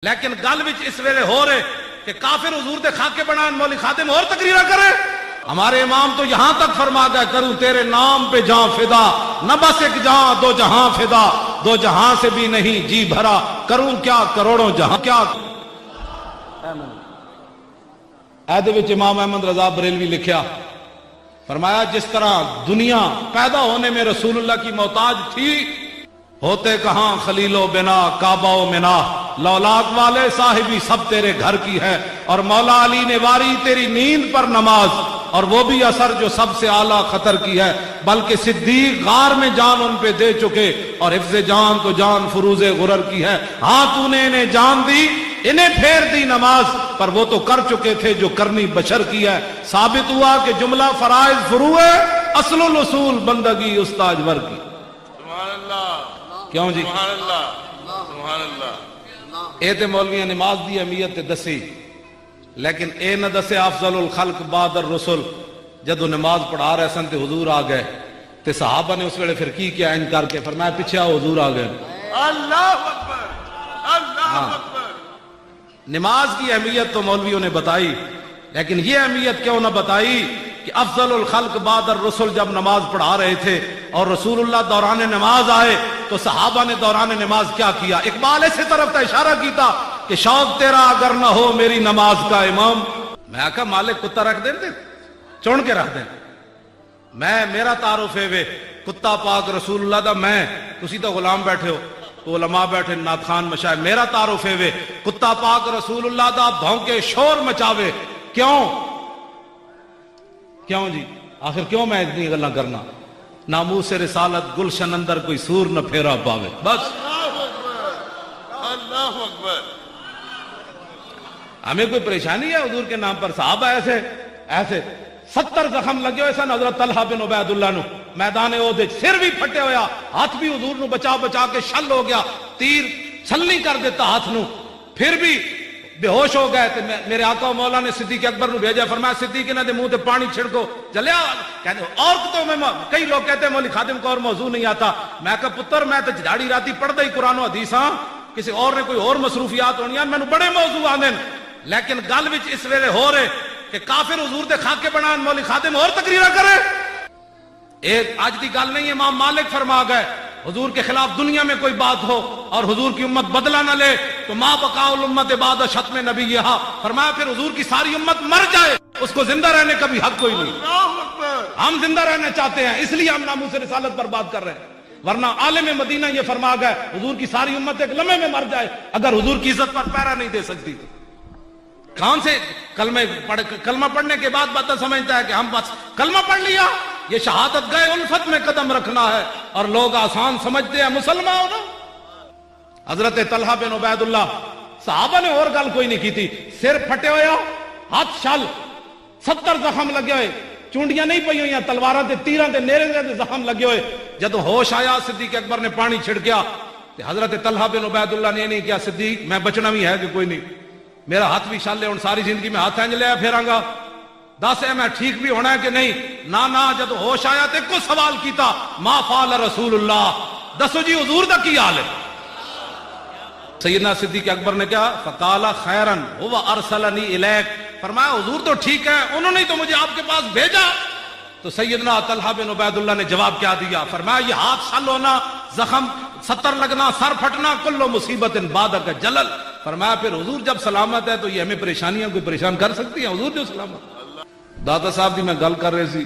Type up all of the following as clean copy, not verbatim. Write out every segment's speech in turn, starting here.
لیکن گل وچ اس ویلے ہو رہے کہ کافر حضور دے خاکے بنان مولی خادم اور تقریرہ کرے. ہمارے امام تو یہاں تک فرما گئے کروں تیرے نام پہ جاں فدا نہ بس ایک جہاں دو جہاں فدا دو جہاں سے بھی نہیں جی بھرا کروں کیا کروڑوں جہاں کیا. ایدے وچ امام احمد رضا بریلوی لکھیا فرمایا جس طرح دنیا پیدا ہونے میں رسول اللہ کی محتاج تھی ہوتے کہاں خلیل و بنا کعبہ و منا لولاک والے صاحبی سب تیرے گھر کی ہے اور مولا علی نے واری تیری نیند پر نماز اور وہ بھی اثر جو سب سے اعلیٰ خطر کی ہے بلکہ صدیق غار میں جان ان پہ دے چکے اور حفظ جان تو جان فروز غرر کی ہے. ہاں تو نے انہیں جان دی انہیں پھیر دی نماز پر وہ تو کر چکے تھے جو کرنی بشر کی ہے. ثابت ہوا کہ جملہ فرائض فروع اصل الاصول بندگی استاج ور کی. سبحان اللہ کیوں جی سبحان اللہ سبحان اللہ. اے تے مولویاں نماز دی اہمیت دسی لیکن اے نہ دسے افضل الخلق بعد الرسل. جدو نماز پڑھا رہے سن تے حضور آ گئے تے صحابہ نے اس ویلے پھر کی کیا ان کر کے فرمایا پیچھے آؤ حضور آ گئے. اللہ اکبر اللہ اکبر. نماز کی اہمیت تو مولویوں نے بتائی لیکن یہ اہمیت کیوں نہ بتائی کہ افضل الخلق بعد الرسل جب نماز پڑھا رہے تھے اور رسول اللہ دوران نماز آئے تو صحابہ نے دوران نماز کیا کیا. اقبال اسی طرف تا اشارہ کیتا کہ شوق تیرا اگر نہ ہو میری نماز کا امام. میں آکھا مالک کتا رکھ دیں چون کے رکھ دیں. میں میرا تعارف ہے وے کتا پاک رسول اللہ دا میں تسی تو غلام بیٹھے ہو تو علماء بیٹھے نعت خوان مشاہد. میرا تعارف ہے وے کتا پاک رسول اللہ دا بھونکے شور مچاوے. کیوں جی آخر کیوں میں اتنی گلاں کرنا. ناموس رسالت گلشن اندر کوئی سور نہ پھیرا پاوے. بس اللہ اکبر اللہ اکبر. ہمیں کوئی پریشانی ہے حضور کے نام پر. صحابہ ایسے 70 زخم لگے ہوئے سن حضرت طلحہ بن عبید اللہ نو میدان احد سر بھی پھٹے ہویا ہاتھ بھی حضور نو بچا بچا کے شل ہو گیا تیر چھلنی کر دیتا ہاتھ نو پھر بھی بے ہوش ہو گئے. میرے آقا و مولا نے صدیق اکبر نو بھیجا فرمایا صدیق انہاں دے منہ تے پانی چھڑکو جلیا. کہتے اور تو میں کئی لوگ کہتے ہیں مولی خادم کو اور موضوع نہیں آتا. میں کہا پتر میں تو جھاڑی راتی پڑھدا ہی قرآن و حدیث ہاں کسی اور نے کوئی اور مصروفیات ہونیاں مینوں بڑے موضوع آندے لیکن گل وچ اس ویلے ہو رہے کہ کافر حضور دے خاکے بنان مولی خادم اور تقریرہ کرے. ایک آج دی گل نہیں. امام مالک فرما گئے حضور کے خلاف دنیا میں کوئی بات ہو اور حضور کی امت بدلہ نہ لے تو ما بقاء الامت بعد ختم نبیہا. فرمایا پھر حضور کی ساری امت مر جائے اس کو زندہ رہنے کا بھی حق کوئی نہیں. اللہ اکبر. ہم زندہ رہنا چاہتے ہیں اس لیے ہم ناموس رسالت پر بات کر رہے ہیں. ورنہ عالم مدینہ یہ فرما گئے حضور کی ساری امت ایک لمحے میں مر جائے اگر حضور کی عزت پر پیرا نہیں دے سکتی تو کہاں سے کلمہ پڑھنے کے بعد باتیں سمجھتا ہے کہ ہم بس کلمہ پڑھ لیا یہ شہادت گئے الفت میں قدم رکھنا ہے اور لوگ آسان سمجھتے ہیں مسلمان ہونا. حضرت طلحہ بن عبید اللہ صحابہ نے اور گل کوئی نہیں کی تھی. سر پھٹے ہویا ہاتھ شل 70 زخم لگے ہوئے چونڈیاں نہیں پئی ہوئی تلواراں تے تیراں تے نیرے دے زخم لگے ہوئے. جدو ہوش آیا صدیق اکبر نے پانی چھڑکیا تے حضرت طلحہ بن عبید اللہ نے نہیں کیا صدیق میں بچنا بھی ہے کہ کوئی نہیں میرا ہاتھ بھی شل ہے ہن ساری زندگی میں ہاتھ انج لیا پھیراں گا دس ہے میں ٹھیک بھی ہونا ہے کہ نہیں. نہ جدو ہوش آیا تے کو سوال کیتا ما فعل رسول اللہ دسو جی حضور دا کی حال ہے. سیدنا صدیق اکبر نے کیا فقال خیرا هو ارسلنی الیک. فرمایا حضور تو ٹھیک ہے انہوں نے تو مجھے آپ کے پاس بھیجا. تو سیدنا طلحہ بن عبید اللہ نے جواب کیا دیا. فرمایا یہ ہاتھ شل ہونا زخم 70 لگنا سر پھٹنا کل مصیبت بعدک جلل. فرمایا پھر حضور جب سلامت ہے تو یہ ہمیں پریشانیاں کوئی پریشان کر سکتی ہیں حضور جو سلامت. داتا صاحب دی میں گل کر رہے سی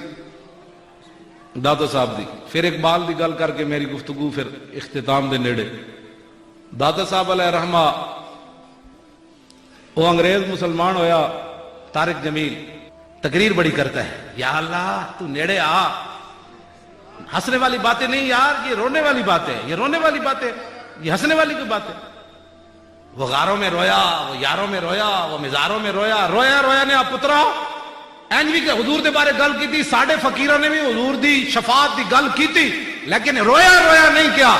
داتا صاحب دی پھر اقبال دی گل کر کے میری گفتگو پھر اختتام دے نیڑے. داتا صاحب علیہ رحمہ وہ انگریز مسلمان ہویا طارق جمیل تقریر بڑی کرتا ہے یا اللہ تو نیڑے آ. ہنسنے والی باتیں نہیں یار یہ رونے والی باتیں یہ رونے والی باتیں یہ ہنسنے والی کوئی باتیں. وہ غاروں میں رویا وہ یاروں میں رویا وہ مزاروں میں رویا رویا نے آپ پترا اینج بھی کہ حضور دے بارے گل کی تھی ساڑھے فقیروں نے بھی حضور دی شفاعت دی گل کی تھی لیکن رویا نہیں کیا.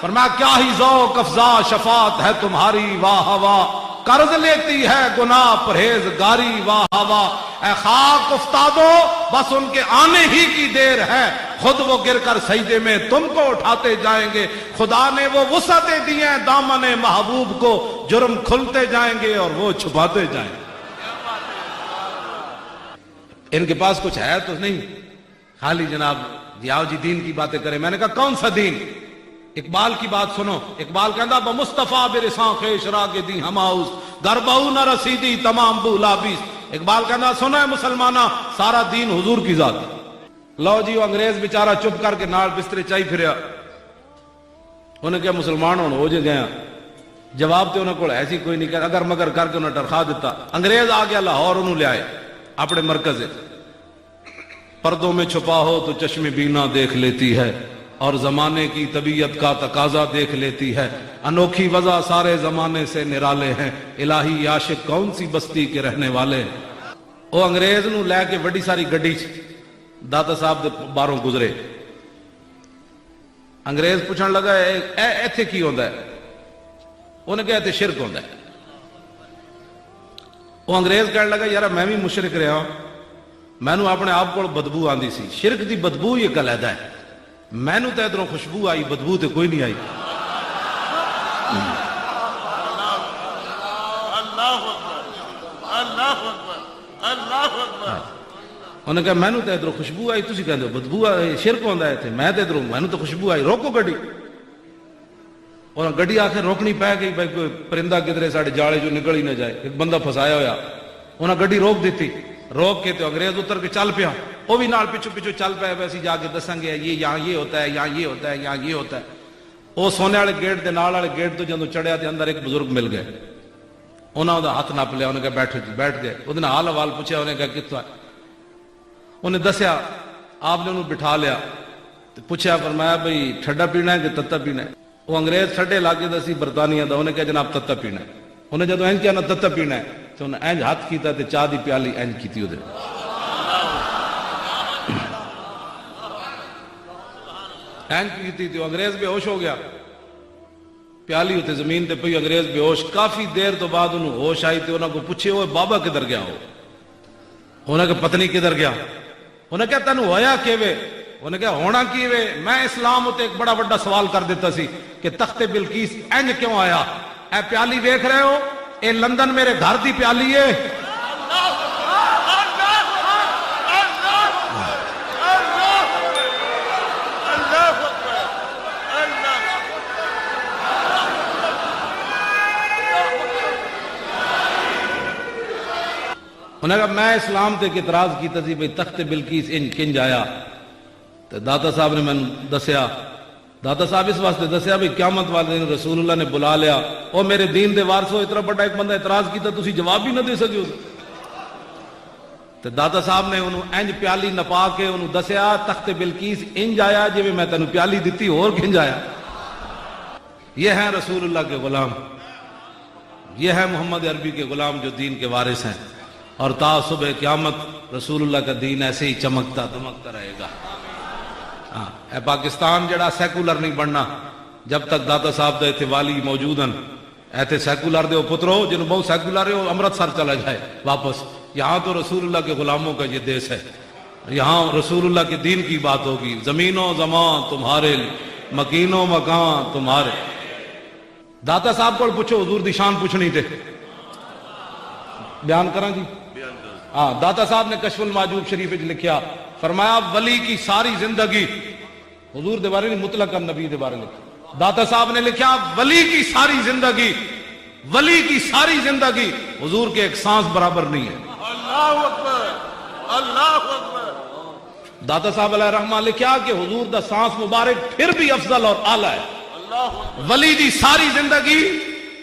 فرمایا کیا ہی ذوق افزا شفاعت ہے تمہاری واہ واہ قرض لیتی ہے گناہ پرہیزگاری واہ واہ، اے خاک افتادو بس ان کے آنے ہی کی دیر ہے، خود وہ گر کر سجدے میں تم کو اٹھاتے جائیں گے، خدا نے وہ وسعتیں دی ہیں دامن محبوب کو، جرم کھلتے جائیں گے اور وہ چھپاتے جائیں گے۔ ان کے پاس کچھ ہے تو نہیں، خالی جناب آؤ جی دین کی باتیں کریں۔ میں نے کہا کون سا دین؟ اقبال کی بات سنو، اقبال کہتا بمصطفیٰ برساں خیش را کے دی ہماؤس در بہو نہ رسیدی تمام بولابیس۔ اقبال کہتا سنو ہے مسلمانہ سارا دین حضور کی ذات۔ لو جی وہ انگریز بیچارہ چپ کر کے نال بسترے چاہی پھریا، انہیں کیا مسلمان ہو جے گیا؟ جواب تو انہوں کو ایسی کوئی نہیں کہا، اگر مگر کر کے انہیں ٹرخا دیتا۔ انگریز آ گیا لاہور، انہوں لے آئے اپنے مرکز ہے، پردوں میں چھپا ہو تو چشم بینا دیکھ لیتی ہے، اور زمانے کی طبیعت کا تقاضا دیکھ لیتی ہے، انوکھی وضع سارے زمانے سے نرالے ہیں، الہی عاشق کون سی بستی کے رہنے والے ہیں۔ وہ انگریز نو لے کے بڑی ساری گڈی داتا صاحب دے باروں گزرے۔ انگریز پوچھن لگا ایتھے کی ہوندا ہے؟ انہیں کہا ایتھے شرک ہوندا ہے۔ وہ انگریز کہنے لگا یار میں بھی مشرک رہا ہوں، میں نو اپنے آپ کو بدبو آندی سی، شرک دی بدبو یہ کلیدہ ہے، میں نو تے ادھروں خوشبو آئی، بدبو تے کوئی نہیں آئی۔ اللہ اکبر، اللہ اکبر، اللہ اکبر۔ انہوں نے کہا میں نو تے ادھروں خوشبو آئی، تسی کہندے ہو بدبو آئی، شرک ہوندا ہے تے میں تے ادھروں میں نو تے خوشبو آئی، روکو گڈی۔ اور گڈی آخر روکنی پہ گئی، بھائی کوئی پرندہ کدھرے ساڑھے جاڑے جو نکل ہی نہ جائے، ایک بندہ پھسایا ہویا، انہوں نے گڈی روک دیتی، روک کے تو انگریز اتر کے چل پیا، وہ بھی نال پیچھو پیچھو چل پیا، ویسے جا کے دسیں گے یہ یہاں یہ ہوتا ہے، یہاں یہ ہوتا ہے، یہاں یہ ہوتا ہے۔ وہ سونے والے گیٹ دے نال والے گیٹ تو جدوں چڑھیا تے اندر ایک بزرگ مل گئے، انہوں نے ہاتھ نپ لیا، انہوں نے کہا بیٹھو جی، بیٹھ گئے، انہوں نے حال حوال پوچھا، انہوں نے کہا کتوں ہے؟ انہیں دسیا، آپ نے انہوں بٹھا لیا، پوچھا فرمایا بھئی ٹھڈا پینا ہے کہ تتا پینا ہے؟ وہ انگریز ٹھڈے علاقے دا سی برطانیہ دا، انہیں کہا جناب تتا پینا ہے۔ انہیں جدوں اینج کیا نا تتا پینا ہے تو انہیں اینج ہاتھ کیتا تے چاہ دی پیالی اینج کیتی ہو دے، اینج کیتی تے انگریز بے ہوش ہو گیا، پیالی ہوتے زمین تے پئی، انگریز بے ہوش، کافی دیر تو بعد انہوں ہوش آئی تے انہوں کو پوچھے ہوئے بابا کدھر گیا ہو؟ انہوں نے کہا پتنی کدھر گیا؟ انہیں کہا تینوں ہویا کیوے؟ انہیں کہا ہونا کیوے؟ میں اسلام ہوتے ایک بڑا بڑا سوال کر دیتا سی کہ تخت بلقیس اینج کیوں آیا؟ اے پیالی دیکھ رہے ہو، اے لندن میرے گھر دی پیالی ہے۔ انہیں کہا میں اسلام تے اعتراض کیتا سی بھئی تخت بلقیس کنج آیا، تو داتا صاحب نے میں دسیا، داتا صاحب اس واسطے دسیا بھئی قیامت والے دن رسول اللہ نے بلا لیا، او میرے دین دے وارثو اتنا بڑا ایک بندہ اعتراض کیتا تسی جواب بھی نہ دے سکے ہو۔ تو داتا صاحب نے انہوں انج پیالی نپا کے انہوں دسیا تخت بلقیس انج آیا جی میں تینوں پیالی دیتی اور کنج آیا۔ یہ ہیں رسول اللہ کے غلام، یہ ہے محمد عربی کے غلام جو دین کے وارث ہیں، اور تا صبح قیامت رسول اللہ کا دین ایسے ہی چمکتا دمکتا رہے گا۔ اے پاکستان جڑا سیکولر نہیں بننا جب تک داتا صاحب دے تھے والی موجود ہیں، ایتھے سیکولر دے پترو جنہوں بہت سیکولر ہے امرتسر چلا جائے واپس، یہاں تو رسول اللہ کے غلاموں کا یہ دیش ہے، یہاں رسول اللہ کے دین کی بات ہوگی، زمین و زمان تمہارے، مکین و مکان تمہارے۔ داتا صاحب کو پوچھو حضور دی شان پوچھنی تھے، بیان کراں جی؟ ہاں، داتا صاحب نے کشف المحجوب شریف وچ لکھیا، فرمایا ولی کی ساری زندگی، حضور دے بارے نہیں مطلقاً نبی دے بارے لکھا، داتا صاحب نے لکھا ولی کی ساری زندگی، ولی کی ساری زندگی حضور کے ایک سانس برابر نہیں ہے۔ اللہ اکبر، اللہ اکبر۔ داتا صاحب علیہ الرحمہ لکھا کہ حضور دا سانس مبارک پھر بھی افضل اور اعلیٰ ہے، ولی دی ساری زندگی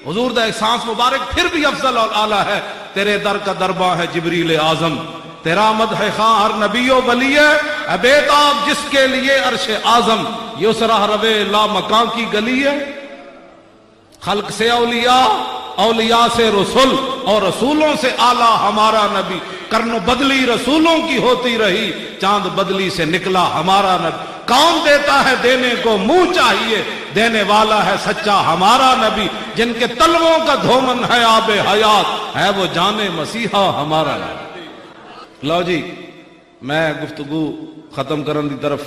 حضور دا ایک سانس مبارک پھر بھی افضل اور اعلیٰ ہے۔ تیرے در کا درباں ہے جبریل اعظم، تیرا مدح خواں ہر نبی و ولی ہے، اے بیتاب جس کے لیے عرش اعظم، یہ اس راہ روے لا مکان کی گلی ہے۔ خلق سے اولیاء، اولیاء سے رسول، اور رسولوں سے اعلیٰ ہمارا نبی، کرن بدلی رسولوں کی ہوتی رہی، چاند بدلی سے نکلا ہمارا نبی۔ کون دیتا ہے دینے کو منہ چاہیے، دینے والا ہے سچا ہمارا نبی، جن کے تلووں کا دھومن ہے آب حیات، ہے وہ جان مسیحا ہمارا نبی۔ لو جی میں گفتگو ختم کرن دی طرف